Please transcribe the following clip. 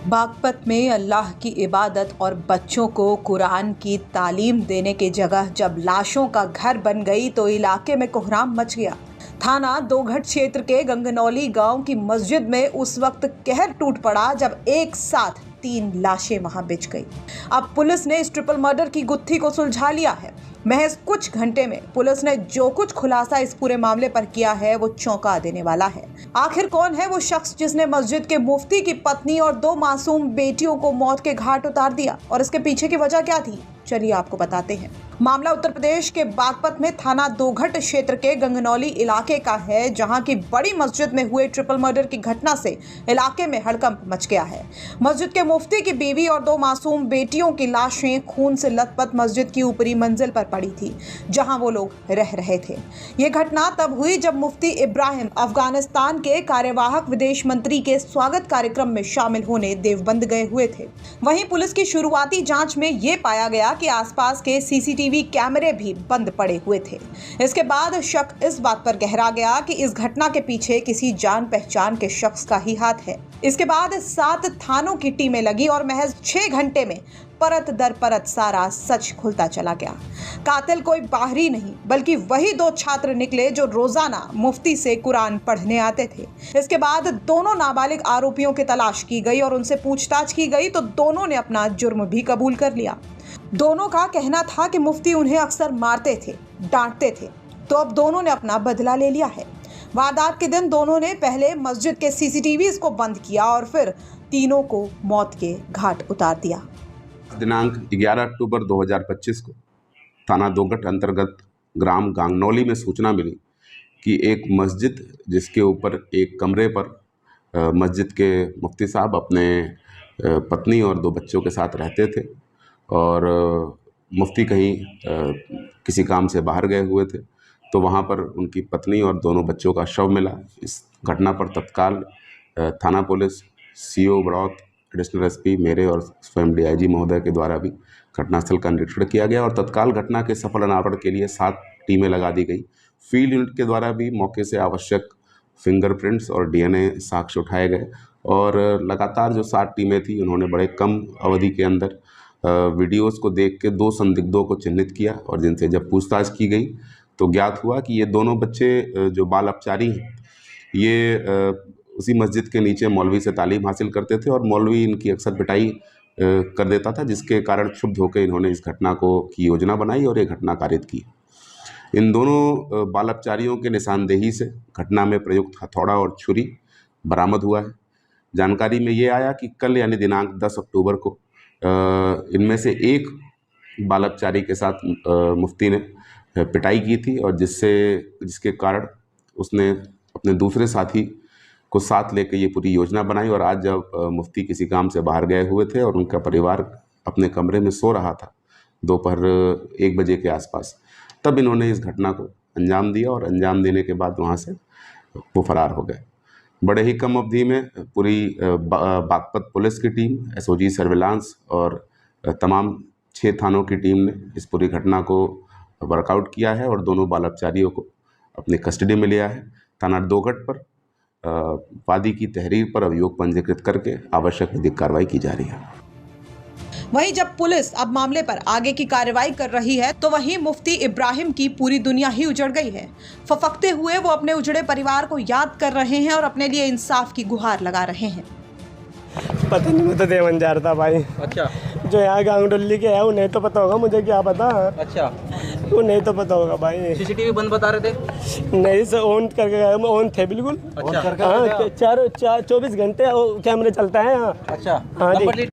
बागपत में अल्लाह की इबादत और बच्चों को कुरान की तालीम देने की जगह जब लाशों का घर बन गई तो इलाके में कोहराम मच गया। थाना दोघट क्षेत्र के गंगनौली गांव की मस्जिद में उस वक्त कहर टूट पड़ा जब एक साथ 3 लाशें वहां बिछ गई। अब पुलिस ने इस ट्रिपल मर्डर की गुत्थी को सुलझा लिया है। महज कुछ घंटे में पुलिस ने जो कुछ खुलासा इस पूरे मामले पर किया है वो चौंका देने वाला है। आखिर कौन है वो शख्स जिसने मस्जिद के मुफ्ती की पत्नी और 2 मासूम बेटियों को मौत के घाट उतार दिया और इसके पीछे की वजह क्या थी, चलिए आपको बताते हैं। मामला उत्तर प्रदेश के बागपत में थाना दोघट क्षेत्र के गंगनौली इलाके का है, जहां की बड़ी मस्जिद में हुए ट्रिपल मर्डर की घटना से इलाके में हड़कंप मच गया है। मस्जिद के मुफ्ती की बीवी और 2 मासूम बेटियों की लाशें खून से लथपथ मस्जिद की ऊपरी मंजिल पर पड़ी थी, जहां वो लोग रह रहे थे। ये घटना तब हुई जब मुफ्ती इब्राहिम अफगानिस्तान के कार्यवाहक विदेश मंत्री के स्वागत कार्यक्रम में शामिल होने देवबंद गए हुए थे। वहीं पुलिस की शुरुआती जांच में ये पाया गया कि आसपास के सीसीटीवी कैमरे भी बंद पड़े हुए थे। इसके बाद शक इस बात पर गहरा गया कि इस घटना के पीछे किसी जान पहचान के शख्स का ही हाथ है। इसके बाद 7 थानों की टीमें लगी और महज 6 घंटे में परत दर परत सारा सच खुलता चला गया। कातिल कोई बाहरी नहीं बल्कि वही 2 छात्र निकले जो रोजाना मुफ्ती से कुरान पढ़ने आते थे। इसके बाद दोनों नाबालिग आरोपियों की तलाश की गई और उनसे पूछताछ की गई तो दोनों ने अपना जुर्म भी कबूल कर लिया। दोनों का कहना था कि मुफ्ती उन्हें अक्सर मारते थे, डांटते थे, तो अब दोनों ने अपना बदला ले लिया है। वारदात के दिन दोनों ने पहले मस्जिद के सीसीटीवीज को बंद किया और फिर तीनों को मौत के घाट उतार दिया। दिनांक 11 अक्टूबर 2025 को थाना दोघट अंतर्गत ग्राम गांगनौली में सूचना मिली कि एक मस्जिद जिसके ऊपर एक कमरे पर मस्जिद के मुफ्ती साहब अपने पत्नी और 2 बच्चों के साथ रहते थे और मुफ्ती कहीं किसी काम से बाहर गए हुए थे, तो वहाँ पर उनकी पत्नी और दोनों बच्चों का शव मिला। इस घटना पर तत्काल थाना police, CO Baraut, additional SP मेरे और स्वयं डीआईजी महोदय के द्वारा भी घटनास्थल का निरीक्षण किया गया और तत्काल घटना के सफल अनावरण के लिए 7 टीमें लगा दी गई। फील्ड यूनिट के द्वारा भी मौके से आवश्यक फिंगरप्रिंट्स और डीएनए साक्ष्य उठाए गए और लगातार जो 7 टीमें थी उन्होंने बड़े कम अवधि के अंदर वीडियोस को देख के 2 संदिग्धों को चिन्हित किया और जिनसे जब पूछताछ की गई तो ज्ञात हुआ कि ये दोनों बच्चे जो बाल अपचारी हैं, ये उसी मस्जिद के नीचे मौलवी से तालीम हासिल करते थे और मौलवी इनकी अक्सर पिटाई कर देता था, जिसके कारण क्षुब्ध होकर इन्होंने इस घटना की योजना बनाई और ये घटना कारित की। इन दोनों बाल अपचारियों के निशानदेही से घटना में प्रयुक्त हथौड़ा और छुरी बरामद हुआ है। जानकारी में ये आया कि कल यानी दिनांक 10 अक्टूबर को इनमें से एक बाल अपचारी के साथ मुफ्ती ने पिटाई की थी और जिसके कारण उसने अपने दूसरे साथी को साथ लेकर ये पूरी योजना बनाई और आज जब मुफ्ती किसी काम से बाहर गए हुए थे और उनका परिवार अपने कमरे में सो रहा था दोपहर 1 बजे के आसपास, तब इन्होंने इस घटना को अंजाम दिया और अंजाम देने के बाद वहाँ से वो फरार हो गए। बड़े ही कम अवधि में पूरी बागपत पुलिस की टीम, एसओजी सर्विलांस और तमाम 6 थानों की टीम ने इस पूरी घटना को वर्कआउट किया है और दोनों बाल अपचारियों को अपनी कस्टडी में लिया है। थाना दोघट पर वादी की तहरीर पर अभियोग पंजीकृत करके आवश्यक विधिक कार्रवाई की जा रही है। वहीं जब पुलिस अब मामले पर आगे की कार्रवाई कर रही है तो वहीं मुफ्ती इब्राहिम की पूरी दुनिया ही उजड़ गई है। फफकते हुए वो अपने उजड़े परिवार को याद कर रहे हैं और अपने लिए इंसाफ की गुहार लगा रहे हैं। पता नहीं, मैं तो देवंजार था भाई। अच्छा, जो यहाँ गांगडोली के है उन्हें तो पता होगा, मुझे क्या पता। अच्छा, उन्हें तो पता होगा भाई। सीसीटीवी बंद बता रहे थे? नहीं सर, ऑन करके गए, ऑन थे बिल्कुल। अच्छा, हाँ, 24 घंटे कैमरे चलता है यहाँ। अच्छा, हाँ जी।